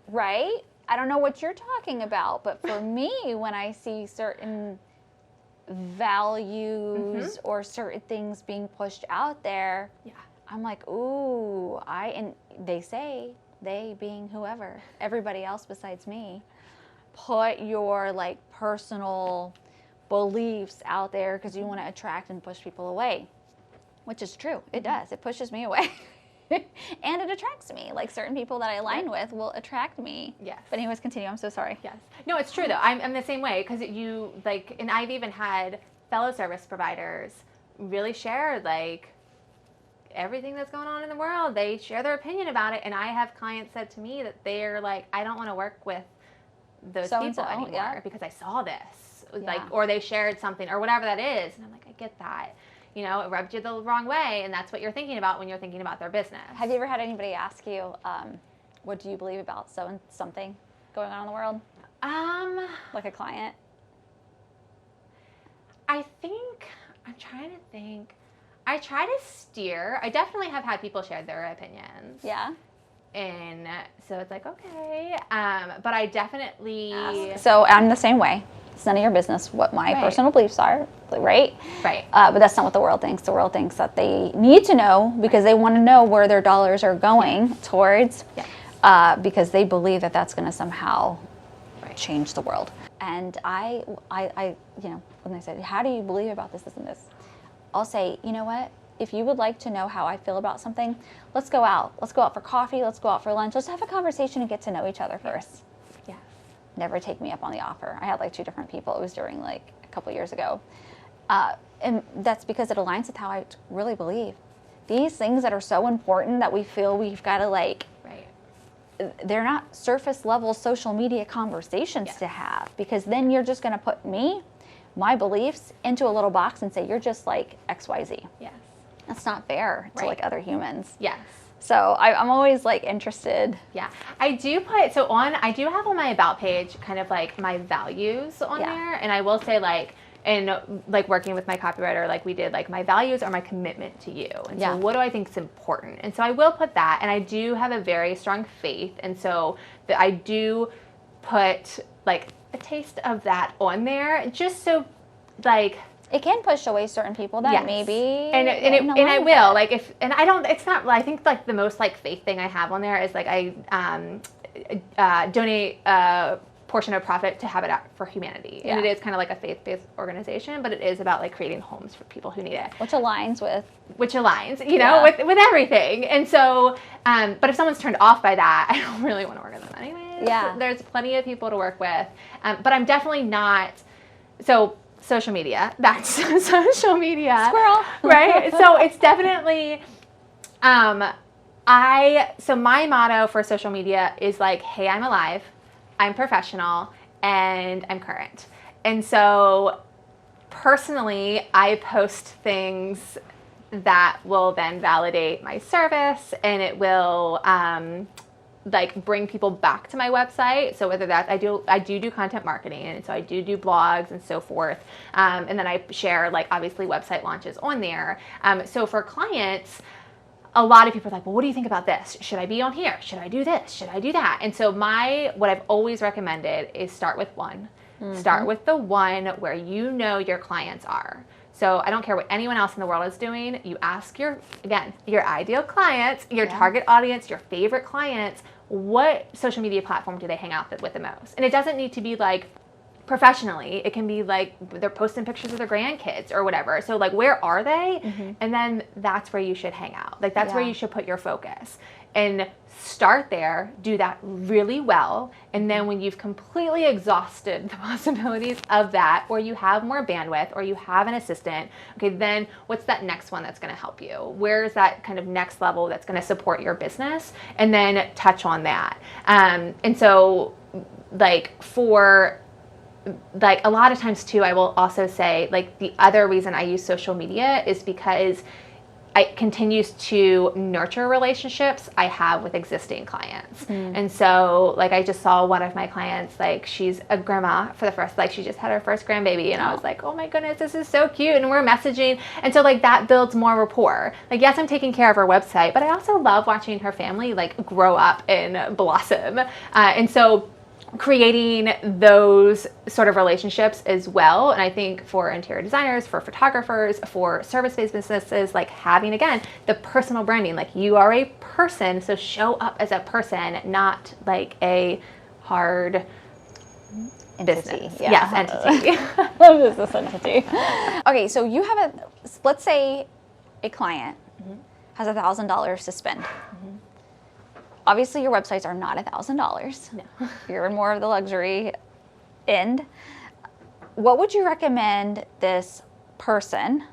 right? I don't know what you're talking about, but for me, when I see certain values or certain things being pushed out there, I'm like, ooh, and they say, they being whoever, everybody else besides me, put your like personal beliefs out there because you want to attract and push people away, which is true. It does. It pushes me away. And it attracts me. Like certain people that I align with will attract me. Yes. But anyways, continue. I'm so sorry. Yes. No, it's true though. I'm the same way because you like, and I've even had fellow service providers really share like everything that's going on in the world. They share their opinion about it. And I have clients said to me that they're like, I don't want to work with those people anymore because I saw this. Like, or they shared something or whatever that is. And I'm like, I get that. It rubbed you the wrong way, and that's what you're thinking about when you're thinking about their business. Have you ever had anybody ask you, what do you believe about something going on in the world? Like a client? I'm trying to think. I try to steer. I definitely have had people share their opinions. Yeah. And so it's like, okay. But I definitely... So I'm the same way. It's none of your business what my personal beliefs are, right? Right. But that's not what the world thinks. The world thinks that they need to know because they want to know where their dollars are going towards, because they believe that that's going to somehow change the world. And I, when they said, how do you believe about this and this? I'll say, you know what? If you would like to know how I feel about something, let's go out. Let's go out for coffee. Let's go out for lunch. Let's have a conversation and get to know each other first. Yeah. Never take me up on the offer. I had like 2 different people. It was during like a couple years ago. And that's because it aligns with how I really believe. These things that are so important that we feel we've got to like, they're not surface level social media conversations to have, because then you're just going to put my beliefs into a little box and say, you're just like XYZ. Yes. That's not fair to like other humans. Yes. So I'm always like interested. Yeah. I do have on my about page kind of like my values on there. And I will say like, and like working with my copywriter, like we did, like my values are my commitment to you. And so what do I think is important? And so I will put that, and I do have a very strong faith. And so I do put like a taste of that on there just so like, it can push away certain people that maybe and I will like I think like the most like faith thing I have on there is like I donate a portion of profit to Habitat for Humanity, and it is kind of like a faith-based organization, but it is about like creating homes for people who need it, which aligns with everything. And so but if someone's turned off by that, I don't really want to work with them anyways. There's plenty of people to work with, but I'm definitely not social media. That's social media. Squirrel. Right? So it's definitely, my motto for social media is like, hey, I'm alive, I'm professional, and I'm current. And so personally, I post things that will then validate my service, and it will, like bring people back to my website. So whether that's, I do content marketing, and so I do blogs and so forth. And then I share like obviously website launches on there. So for clients, a lot of people are like, well, what do you think about this? Should I be on here? Should I do this? Should I do that? And so what I've always recommended is start with one. Start with the one where you know your clients are. So I don't care what anyone else in the world is doing. You ask your ideal clients, your target audience, your favorite clients, what social media platform do they hang out with the most? And it doesn't need to be like professionally. It can be like they're posting pictures of their grandkids or whatever. So like, where are they? And then that's where you should hang out. Like that's where you should put your focus. And start there, do that really well, and then when you've completely exhausted the possibilities of that, or you have more bandwidth, or you have an assistant, okay, then what's that next one that's going to help you? Where's that kind of next level that's going to support your business? And then touch on that. And so, like, for like a lot of times too, I will also say, like, the other reason I use social media is because it continues to nurture relationships I have with existing clients. And so, like, I just saw one of my clients, like, she's a grandma for the first, like, she just had her first grandbaby, and I was like, oh my goodness, this is so cute, and we're messaging, and so, like, that builds more rapport. Like, yes, I'm taking care of her website, but I also love watching her family, like, grow up and blossom. And so creating those sort of relationships as well. And I think for interior designers, for photographers, for service-based businesses, like having, again, the personal branding, like you are a person, so show up as a person, not like a hard entity. Business. Yes, entity. Business entity. Okay, so you have let's say a client has $1,000 to spend. Obviously, your websites are not $1,000. No. You're in more of the luxury end. What would you recommend this person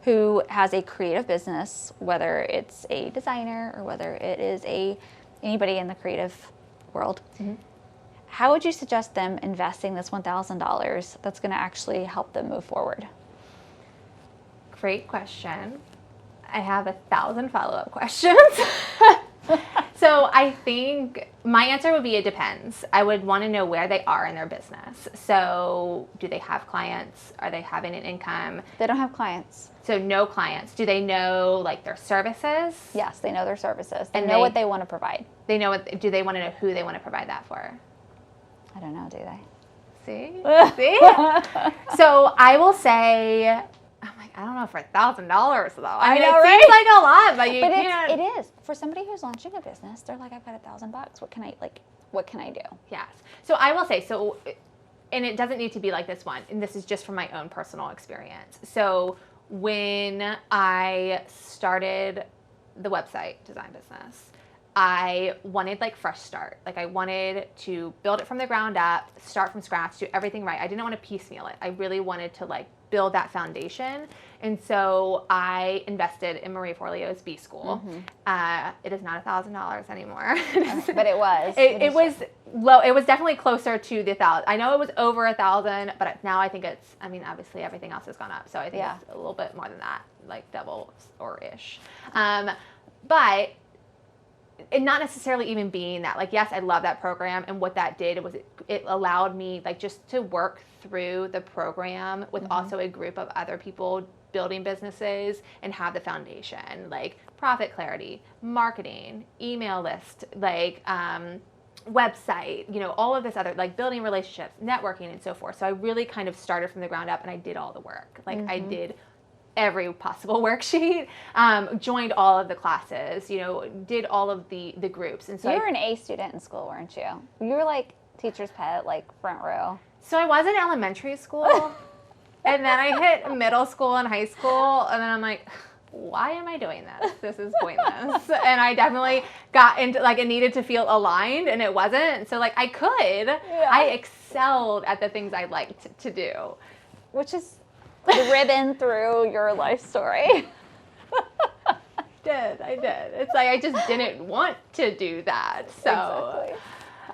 who has a creative business, whether it's a designer or whether it is anybody in the creative world, how would you suggest them investing this $1,000 that's going to actually help them move forward? Great question. I have 1,000 follow-up questions. So I think my answer would be it depends. I would want to know where they are in their business. So do they have clients? Are they having an income? They don't have clients. So no clients. Do they know like their services? Yes, they know their services. They know what they want to provide. They know do they want to know who they want to provide that for? I don't know, do they? See? See? So I will say, I'm like, I don't know for $1,000 though. I mean, know, it right? seems like a lot, but you can't. It is. For somebody who's launching a business, they're like, I've got $1,000. What can I do? Yes. So I will say, and it doesn't need to be like this one, and this is just from my own personal experience. So when I started the website design business, I wanted like fresh start. Like I wanted to build it from the ground up, start from scratch, do everything right. I didn't want to piecemeal it. I really wanted to like build that foundation. And so I invested in Marie Forleo's B School. It is not $1,000 anymore. But it was. It was low. It was definitely closer to the 1,000. I know it was over 1,000, but now I think it's, I mean, obviously everything else has gone up. So I think it's a little bit more than that, like double or ish. But and not necessarily even being that, like, yes, I love that program. And what that did was it allowed me like just to work through the program with also a group of other people building businesses and have the foundation, like profit clarity, marketing, email list, like website, you know, all of this other, like building relationships, networking, and so forth. So I really kind of started from the ground up and I did all the work. Like I did every possible worksheet, joined all of the classes, you know, did all of the groups. And so you were an A student in school, weren't you? You were like teacher's pet, like front row. So I was in elementary school and then I hit middle school and high school. And then I'm like, why am I doing this? This is pointless. And I definitely got into like, it needed to feel aligned and it wasn't. So like I excelled at the things I liked to do. Which is the ribbon through your life story. I did. It's like I just didn't want to do that. So,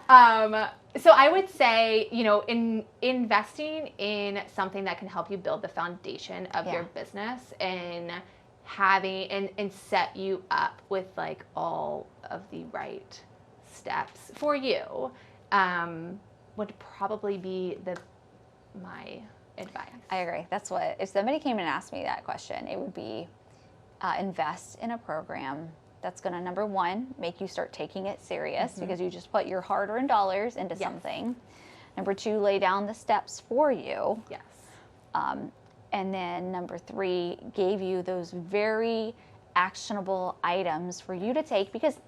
exactly. So I would say, you know, in investing in something that can help you build the foundation of your business and having and set you up with like all of the right steps for you, would probably be my advice. I agree. That's what, if somebody came and asked me that question, it would be invest in a program that's going to, number one, make you start taking it serious because you just put your hard-earned dollars into something. Number 2, lay down the steps for you. Yes. And then number 3, gave you those very actionable items for you to take, because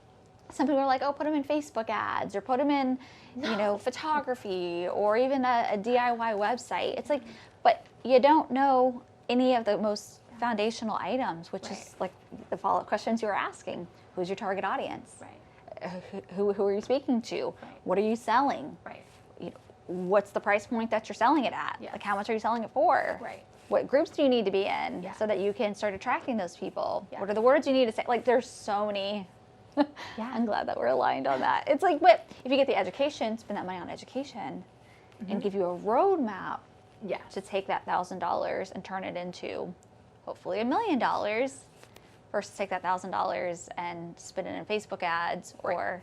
some people are like, oh, put them in Facebook ads or put them in, photography or even a DIY website. It's like, but you don't know any of the most foundational items, which is like the follow-up questions you were asking. Who's your target audience? Right. Who are you speaking to? Right. What are you selling? Right. What's the price point that you're selling it at? Yes. Like, how much are you selling it for? Right. What groups do you need to be in Yeah. so that you can start attracting those people? Yeah. What are the words you need to say? Like, there's so many. Yeah. I'm glad that we're aligned on that. It's like, but if you get the education, spend that money on education, and give you a roadmap Yes. to take that $1,000 and turn it into hopefully $1 million, versus take that $1,000 and spend it in Facebook ads, or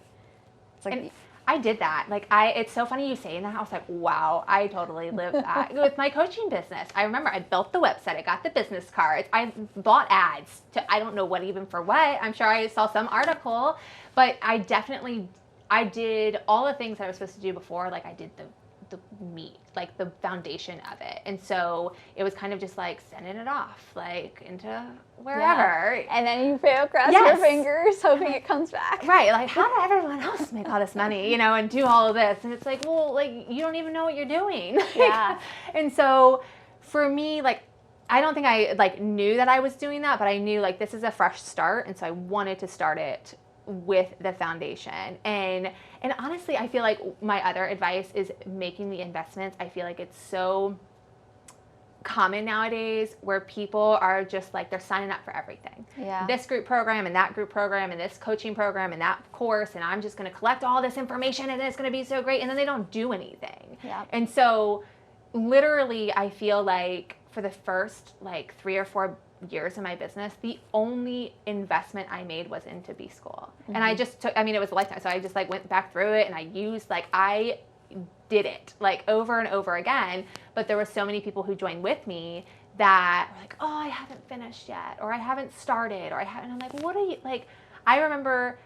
it's like. And I did that. Like, it's so funny you saying that. I was like, wow, I totally lived that with my coaching business. I remember I built the website. I got the business cards. I bought ads to, I don't know what even for what. I'm sure I saw some article, but I did all the things that I was supposed to do before. Like, I did the meat, like the foundation of it. And so it was kind of just like sending it off, like into wherever. Yeah. And then you fail, cross Yes. your fingers, hoping it comes back. Right. Like, how did everyone else make all this money, and do all of this? And it's like, well, like, you don't even know what you're doing. Yeah. And so for me, like, I don't think I like knew that I was doing that, but I knew like this is a fresh start. And so I wanted to start it with the foundation. And honestly, I feel like my other advice is making the investments. I feel like it's so common nowadays where people are just like, they're signing up for everything. Yeah. This group program and that group program and this coaching program and that course, and I'm just going to collect all this information and it's going to be so great. And then they don't do anything. Yeah. And so literally, I feel like for the first like 3 or 4 years of my business, the only investment I made was into B School. And I just took, it was a lifetime. So I just like went back through it and I used, like, I did it like over and over again. But there were so many people who joined with me that were like, oh, I haven't finished yet, or I haven't started, or I haven't. I'm like, what are you, like, I remember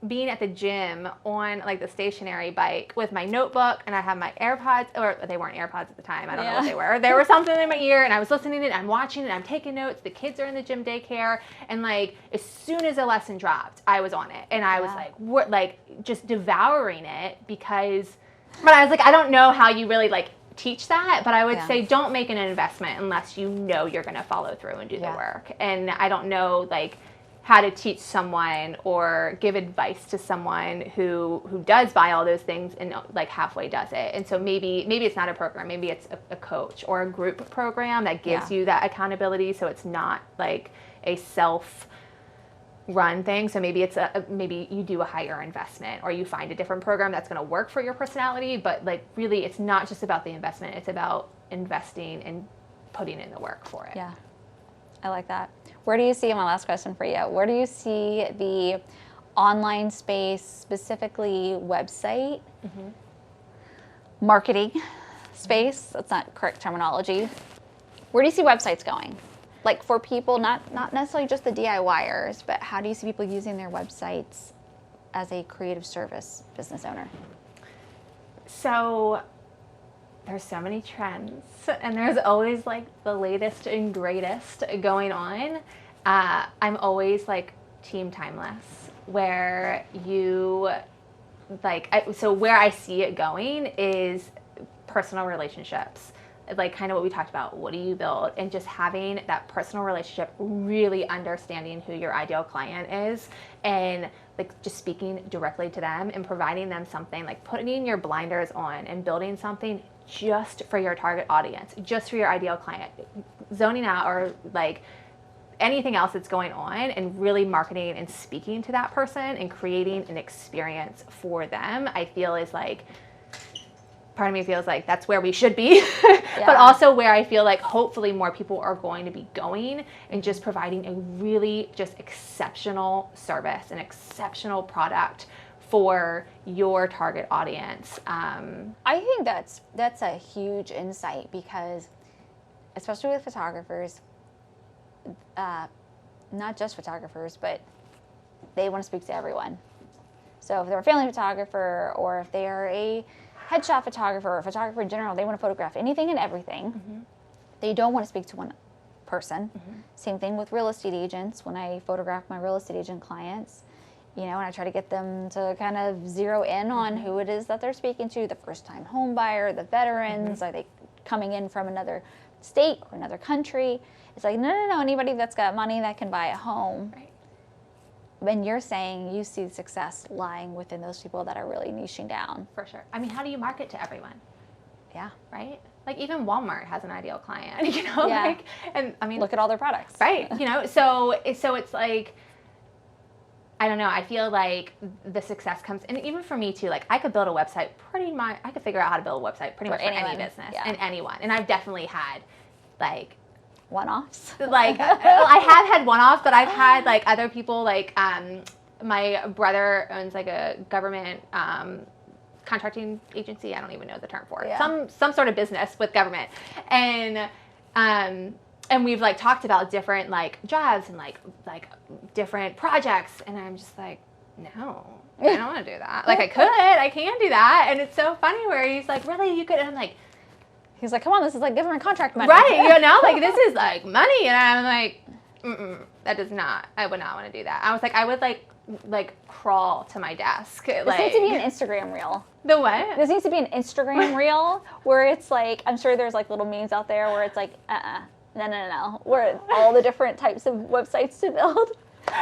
being at the gym on like the stationary bike with my notebook, and I had my AirPods, or they weren't AirPods at the time. I don't know what they were. There was something in my ear, and I was listening to it, I'm watching it, I'm taking notes. The kids are in the gym daycare, and like as soon as a lesson dropped, I was on it, and I was like, what, like just devouring it because. But I was like, I don't know how you really like teach that, but I would say don't make an investment unless you know you're going to follow through and do the work. And I don't know like how to teach someone or give advice to someone who does buy all those things and like halfway does it. And so maybe it's not a program, maybe it's a coach or a group program that gives you that accountability, so it's not like a self-run thing. So maybe it's maybe you do a higher investment, or you find a different program that's going to work for your personality. But like really, it's not just about the investment, it's about investing and putting in the work for it. Yeah, I like that. Where do you see, my last question for you, where do you see the online space, specifically website, marketing space? That's not correct terminology. Where do you see websites going? Like for people, not necessarily just the DIYers, but how do you see people using their websites as a creative service business owner? So there's so many trends, and there's always like the latest and greatest going on. I'm always like team timeless, where you like, so where I see it going is personal relationships. Like kind of what we talked about, what do you build, and just having that personal relationship, really understanding who your ideal client is, and like just speaking directly to them and providing them something, like putting your blinders on and building something just for your target audience, just for your ideal client, zoning out or like anything else that's going on, and really marketing and speaking to that person and creating an experience for them, I feel is like, part of me feels like that's where we should be, but also where I feel like hopefully more people are going to be going, and just providing a really just exceptional service, an exceptional product for your target audience. I think that's a huge insight, because especially with photographers, not just photographers, but they want to speak to everyone. So if they're a family photographer, or if they are a headshot photographer or photographer in general, they want to photograph anything and everything. They don't want to speak to one person. Same thing with real estate agents. When I photograph my real estate agent clients, you know, and I try to get them to kind of zero in on who it is that they're speaking to, the first-time home buyer, the veterans, are they coming in from another state or another country? It's like, no, anybody that's got money that can buy a home. Right. And you're saying you see success lying within those people that are really niching down. For sure. I mean, how do you market to everyone? Yeah. Right? Like even Walmart has an ideal client, you know, Yeah. like, and I mean, Look at all their products. right. You know, so it's like, I don't know. I feel like the success comes, and even for me too, like I could build a website I could figure out how to build a website pretty much for any business and anyone. And I've definitely had like one-offs. Like I have had one-offs, but I've had like other people, like my brother owns like a government contracting agency. I don't even know the term for it. Yeah. Some sort of business with government, and we've like talked about different like jobs and like different projects, and I'm just like, no, I don't want to do that. Like I can do that, and it's so funny where he's like, really, you could, and I'm like, He's like, come on, this is like government contract money. right, you know, like this is like money, and I'm like, I would not want to do that. I was like, I would like crawl to my desk. This like, needs to be an Instagram reel. The what? This needs to be an Instagram reel where it's like, I'm sure there's like little memes out there where it's like, no, where all the different types of websites to build.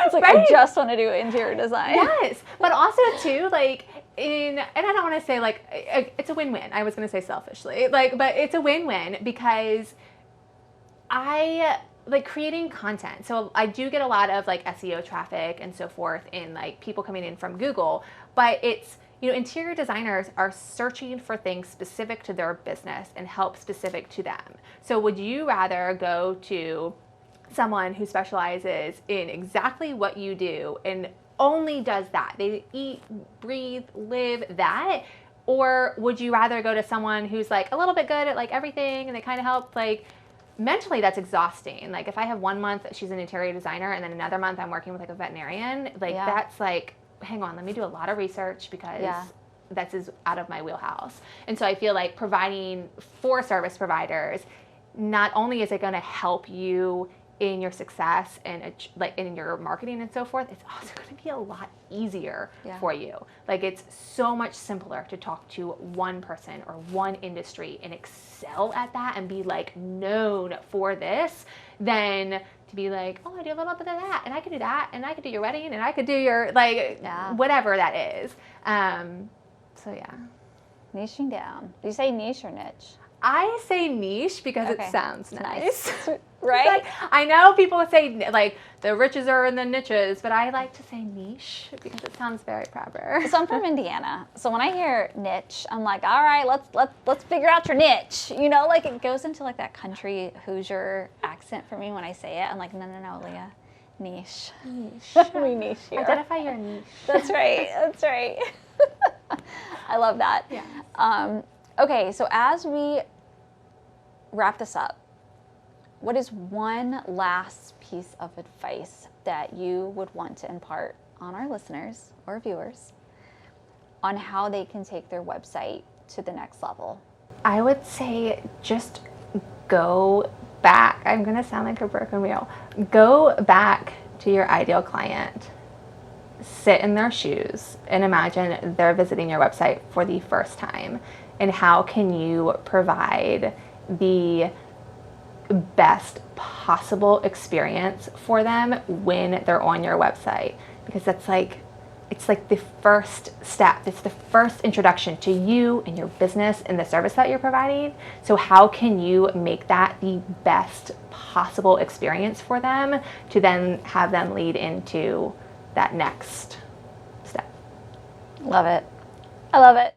It's like, right. I just want to do interior design. Yes, but also too, like, and I don't want to say like, it's a win-win. I was going to say selfishly, like, but it's a win-win because I like creating content. So I do get a lot of like SEO traffic and so forth in like people coming in from Google, but it's, you know, interior designers are searching for things specific to their business and help specific to them. So would you rather go to someone who specializes in exactly what you do and only does that? They eat, breathe, live that. Or would you rather go to someone who's like a little bit good at like everything and they kind of help, like mentally that's exhausting. Like if I have 1 month she's an interior designer and then another month I'm working with like a veterinarian, like that's like, hang on, let me do a lot of research because that's is out of my wheelhouse. And so I feel like providing for service providers, not only is it going to help you in your success and like in your marketing and so forth, it's also going to be a lot easier for you. Like it's so much simpler to talk to one person or one industry and excel at that and be like known for this than to be like, oh, I do a little bit of that and I could do that and I could do your wedding and I could do your like whatever that is. So yeah. Niching down. Do you say niche or niche? I say niche because it sounds nice. Right? Like, I know people say like the riches are in the niches, but I like to say niche because it sounds very proper. So I'm from Indiana. So when I hear niche, I'm like, all right, let's figure out your niche. You know, like it goes into like that country Hoosier accent for me when I say it. I'm like, no, Leah, niche. Niche. We niche here. Identify your niche. That's right. That's right. I love that. Yeah. Okay, so as we wrap this up, what is one last piece of advice that you would want to impart on our listeners or viewers on how they can take their website to the next level? I would say just go back. I'm going to sound like a broken wheel. Go back to your ideal client. Sit in their shoes and imagine they're visiting your website for the first time. And how can you provide the best possible experience for them when they're on your website? Because that's like, it's like the first step. It's the first introduction to you and your business and the service that you're providing. So how can you make that the best possible experience for them to then have them lead into that next step? Love it. I love it.